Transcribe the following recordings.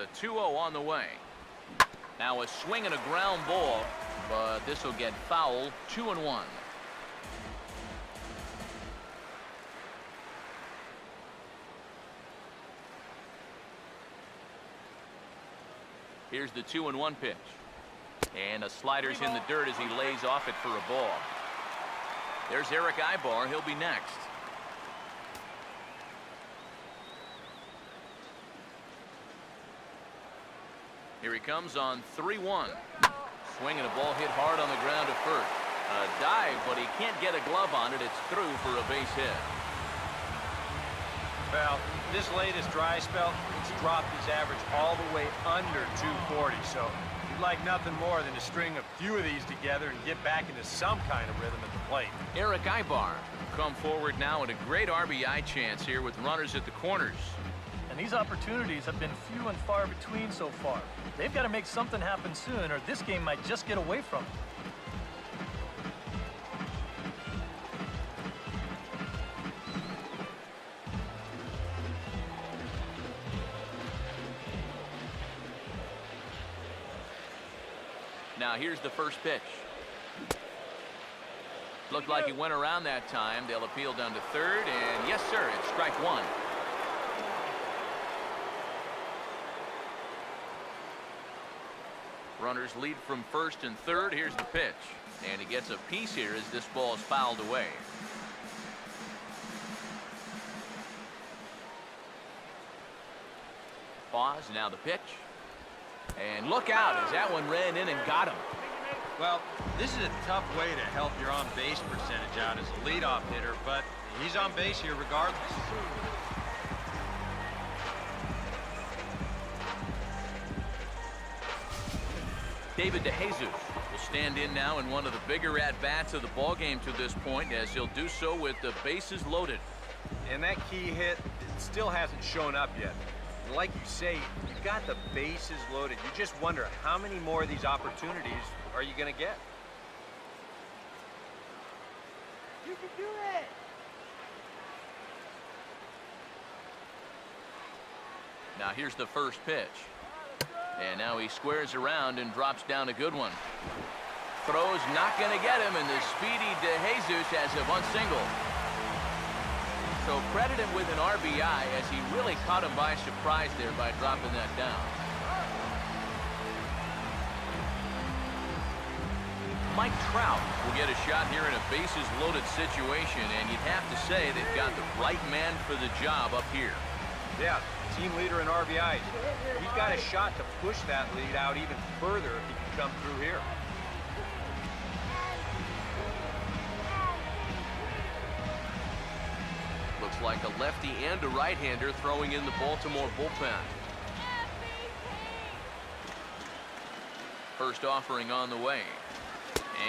The 2-0 on the way. Now a swing and a ground ball, but this will get foul. 2-1. Here's the 2-1 pitch. And a slider's in the dirt as he lays off it for a ball. There's Eric Ibar. He'll be next. Here he comes on 3-1. Swinging a ball hit hard on the ground to first. A dive, but he can't get a glove on it. It's through for a base hit. Well, this latest dry spell, it's dropped his average all the way under 240. So you'd like nothing more than to string a few of these together and get back into some kind of rhythm at the plate. Eric Ibar come forward now, and a great RBI chance here with runners at the corners. And these opportunities have been few and far between so far. They've got to make something happen soon, or this game might just get away from them. Now here's the first pitch. Looked like he went around that time. They'll appeal down to third, and yes, sir, it's strike one. Runners lead from first and third. Here's the pitch. And he gets a piece here as this ball is fouled away. Pause, now the pitch. And look out as that one ran in and got him. Well, this is a tough way to help your on-base percentage out as a leadoff hitter, but he's on base here regardless. David DeJesus will stand in now in one of the bigger at-bats of the ballgame to this point, as he'll do so with the bases loaded. And that key hit, it still hasn't shown up yet. And like you say, you've got the bases loaded. You just wonder how many more of these opportunities are you going to get? You can do it! Now here's the first pitch. And now he squares around and drops down a good one. Throw's not going to get him, and the speedy DeJesus has a bunt single. So credit him with an RBI, as he really caught him by surprise there by dropping that down. Mike Trout will get a shot here in a bases-loaded situation, and you'd have to say they've got the right man for the job up here. Yeah, team leader in RBIs. He's got a shot to push that lead out even further if he can come through here. Looks like a lefty and a right-hander throwing in the Baltimore bullpen. First offering on the way.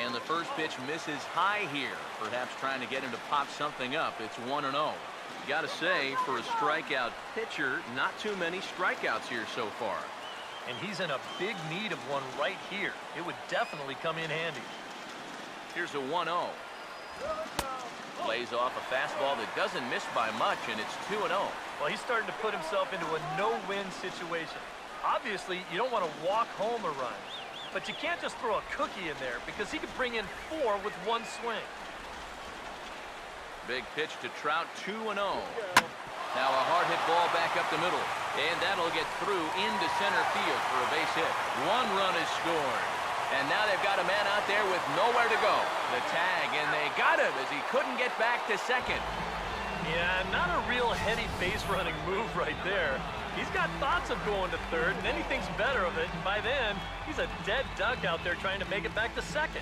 And the first pitch misses high here, perhaps trying to get him to pop something up. It's 1-0. You got to say, for a strikeout pitcher, not too many strikeouts here so far. And he's in a big need of one right here. It would definitely come in handy. Here's a 1-0. Lays off a fastball that doesn't miss by much, and it's 2-0. Well, he's starting to put himself into a no-win situation. Obviously, you don't want to walk home a run, but you can't just throw a cookie in there, because he could bring in 4 with one swing. Big pitch to Trout, 2-0. Now a hard hit ball back up the middle, and that'll get through into center field for a base hit. 1 run is scored, and now they've got a man out there with nowhere to go. The tag, and they got him as he couldn't get back to second. Yeah, not a real heady base running move right there. He's got thoughts of going to third, and then he thinks better of it, and by then, he's a dead duck out there trying to make it back to second.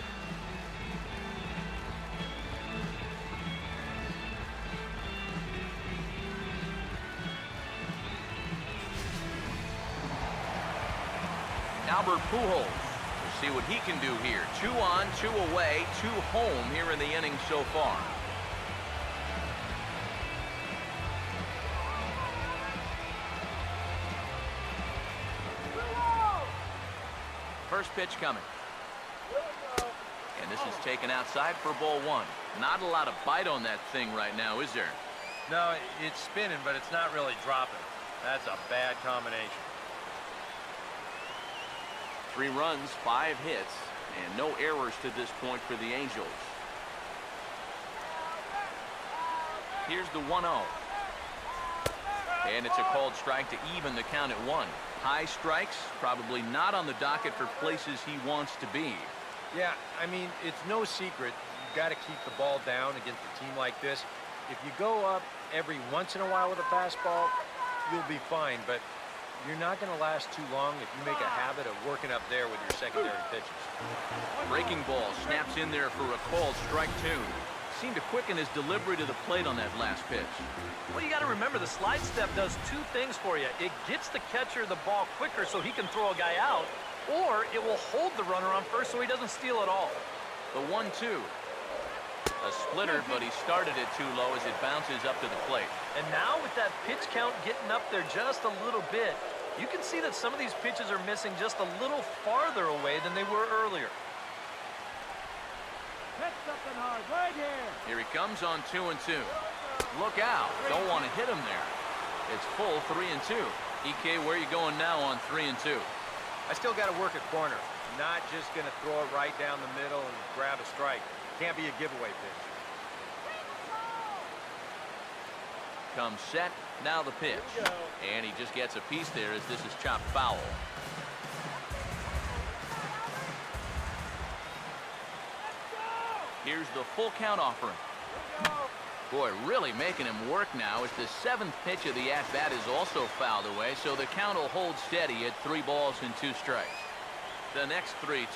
Albert Pujols. We'll see what he can do here. 2 on, 2 away, 2 home here in the inning so far. First pitch coming. And this is taken outside for ball 1. Not a lot of bite on that thing right now, is there? No, it's spinning, but it's not really dropping. That's a bad combination. 3 runs, 5 hits, and no errors to this point for the Angels. Here's the 1-0. And it's a called strike to even the count at 1. High strikes, probably not on the docket for places he wants to be. Yeah, I mean, it's no secret. You've got to keep the ball down against a team like this. If you go up every once in a while with a fastball, you'll be fine, but you're not going to last too long if you make a habit of working up there with your secondary pitches. Breaking ball snaps in there for a called strike 2. Seemed to quicken his delivery to the plate on that last pitch. Well, you got to remember, the slide step does 2 things for you. It gets the catcher the ball quicker so he can throw a guy out, or it will hold the runner on first so he doesn't steal it all. The 1-2. A splitter, but he started it too low as it bounces up to the plate. And now with that pitch count getting up there just a little bit, you can see that some of these pitches are missing just a little farther away than they were earlier. Hit something hard right here. Here he comes on 2-2. Look out. Don't want to hit him there. It's full 3-2. EK, where are you going now on 3-2? I still got to work at corner. Not just going to throw it right down the middle and grab a strike. Can't be a giveaway pitch. Comes set. Now the pitch. And he just gets a piece there as this is chopped foul. Here's the full count offering. Boy, really making him work now as the 7th pitch of the at-bat is also fouled away, so the count will hold steady at 3 balls and 2 strikes. The next 3-2.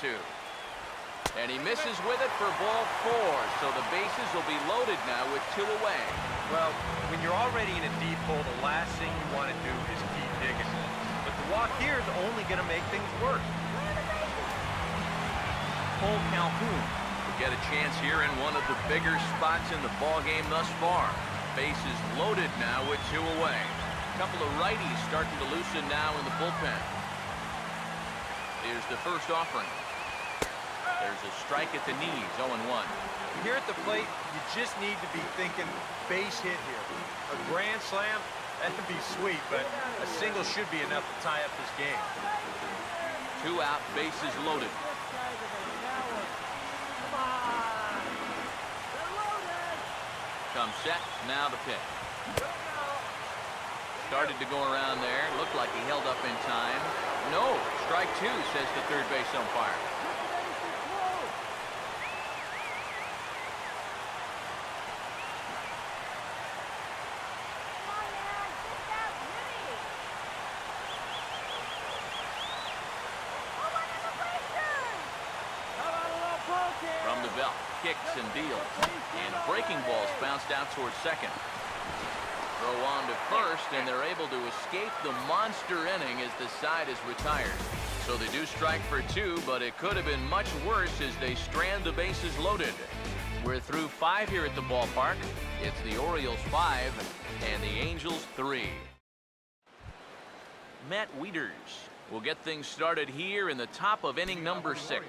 And he misses with it for ball 4, so the bases will be loaded now with 2 away. Well, when you're already in a deep hole, the last thing you want to do is keep digging. But the walk here is only going to make things worse. Cole Calhoun will get a chance here in one of the bigger spots in the ball game thus far. Bases loaded now with 2 away. A couple of righties starting to loosen now in the bullpen. Here's the first offering. There's a strike at the knees, 0-1. Here at the plate, you just need to be thinking base hit here. A grand slam, that could be sweet, but a single should be enough to tie up this game. 2 out, bases loaded. Come on. They're loaded. Comes set, now the pitch. Started to go around there. Looked like he held up in time. No, strike 2, says the third base umpire. From the belt, kicks and deals. And breaking balls bounced out towards second. Throw on to first, and they're able to escape the monster inning as the side is retired. So they do strike for 2, but it could have been much worse as they strand the bases loaded. We're through 5 here at the ballpark. It's the Orioles 5 and the Angels 3. Matt Wieters will get things started here in the top of inning number 6.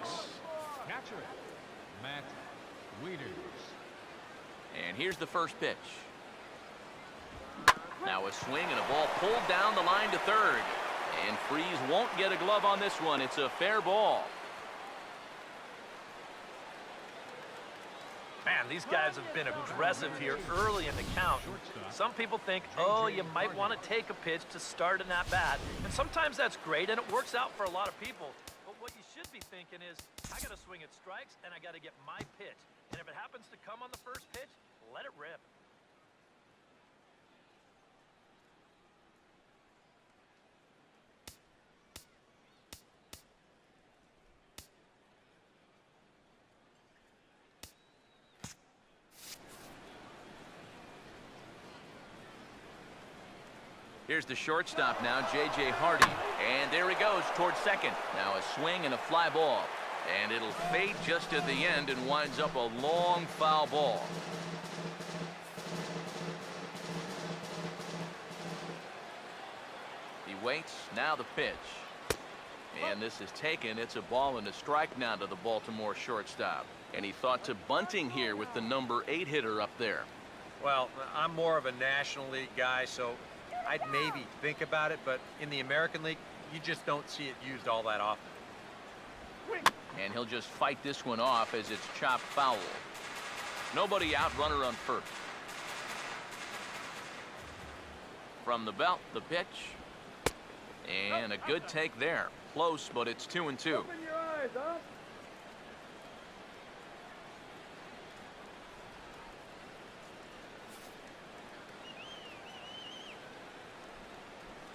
Catcher, Matt Wieters. And here's the first pitch. Now a swing and a ball pulled down the line to third. And Freeze won't get a glove on this one. It's a fair ball. Man, these guys have been aggressive here early in the count. Some people think, oh, you might want to take a pitch to start an at-bat. And sometimes that's great, and it works out for a lot of people. But what you should be thinking is, I got to swing at strikes, and I got to get my pitch. And if it happens to come on the first pitch, let it rip. Here's the shortstop now, J.J. Hardy. And there he goes towards second. Now a swing and a fly ball. And it'll fade just at the end and winds up a long foul ball. He waits. Now the pitch. And this is taken. It's a ball and a strike now to the Baltimore shortstop. And he thought to bunting here with the number 8 hitter up there. Well, I'm more of a National League guy, so I'd maybe think about it, but in the American League, you just don't see it used all that often. And he'll just fight this one off as it's chopped foul. Nobody out, runner on first. From the belt, the pitch. And a good take there. Close, but it's 2-2. Open your eyes, huh?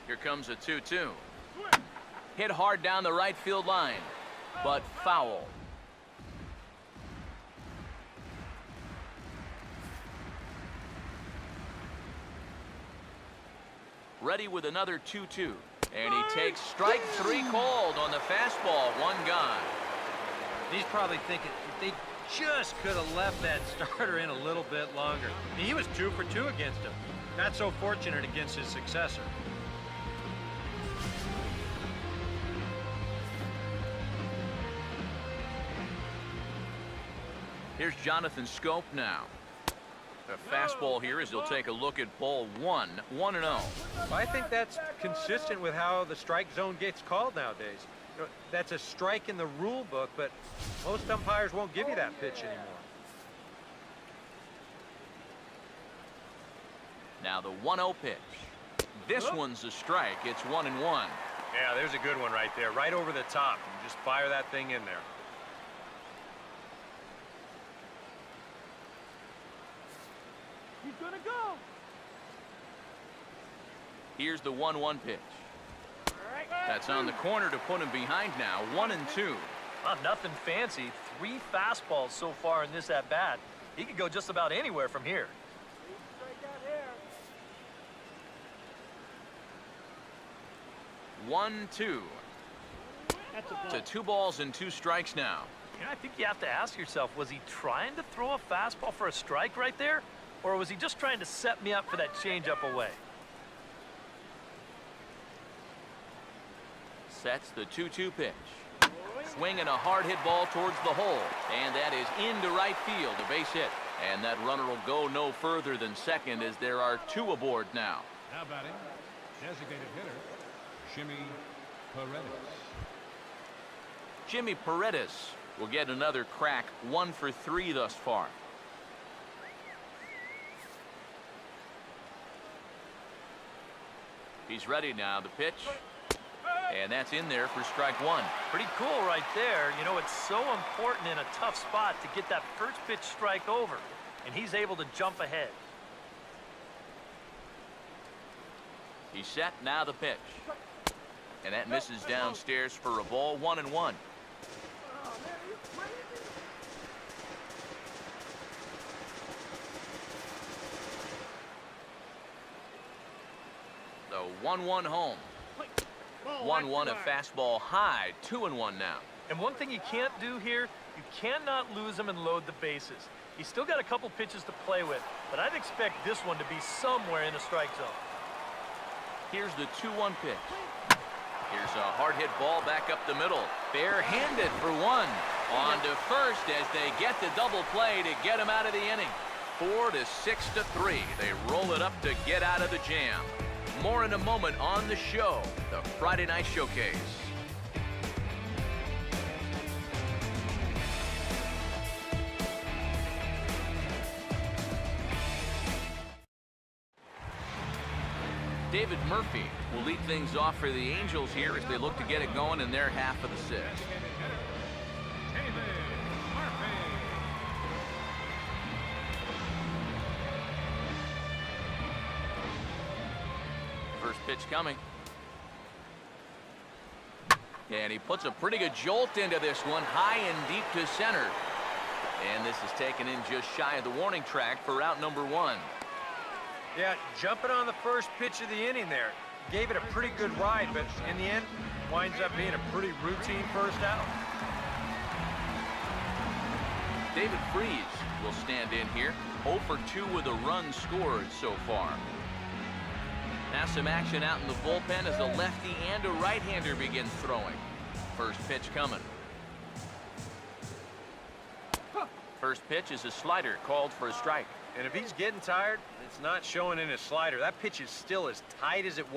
Here comes a 2-2. Hit hard down the right field line, but foul. Ready with another 2-2. And he takes strike three called on the fastball. One gone. He's probably thinking if they just could have left that starter in a little bit longer. I mean, he was 2 for 2 against him. Not so fortunate against his successor. Here's Jonathan Scope now. A fastball here as he'll take a look at ball 1, 1-0. Well, I think that's consistent with how the strike zone gets called nowadays. You know, that's a strike in the rule book, but most umpires won't give you that pitch anymore. Now the 1-0 pitch. This one's a strike. It's 1-1. Yeah, there's a good one right there, right over the top. And just fire that thing in there. He's gonna go. Here's the 1-1 pitch. That's on the corner to put him behind now. 1-2. Well, nothing fancy. 3 fastballs so far in this at-bat. He could go just about anywhere from here. Strike out here. 1-2. That's a ball. To 2 balls and 2 strikes now. You know, I think you have to ask yourself, was he trying to throw a fastball for a strike right there? Or was he just trying to set me up for that changeup away? Sets the 2-2 pitch. Swinging a hard hit ball towards the hole. And that is into right field, a base hit. And that runner will go no further than second as there are 2 aboard now. Now batting, designated hitter, Jimmy Paredes. Jimmy Paredes will get another crack, 1 for 3 thus far. He's ready now, the pitch. And that's in there for strike 1. Pretty cool right there. You know, it's so important in a tough spot to get that first pitch strike over. And he's able to jump ahead. He's set, now the pitch. And that misses downstairs for a ball, 1-1. The 1-1 home. 1-1 a fastball high, 2-1 now. And one thing you can't do here, you cannot lose him and load the bases. He's still got a couple pitches to play with, but I'd expect this one to be somewhere in the strike zone. Here's the 2-1 pitch. Here's a hard hit ball back up the middle. Bare-handed for 1. On to first as they get the double play to get him out of the inning. 4 to 6 to 3. They roll it up to get out of the jam. More in a moment on the show, the Friday Night Showcase. David Murphy will lead things off for the Angels here as they look to get it going in their half of the 6th. David Murphy. First pitch coming. And he puts a pretty good jolt into this one, high and deep to center. And this is taken in just shy of the warning track for out number 1. Yeah, jumping on the first pitch of the inning there. Gave it a pretty good ride, but in the end, winds up being a pretty routine first out. David Freese will stand in here. 0 for 2 with a run scored so far. Now some action out in the bullpen as a lefty and a right-hander begin throwing. First pitch coming. First pitch is a slider called for a strike. And if he's getting tired, it's not showing in his slider. That pitch is still as tight as it was.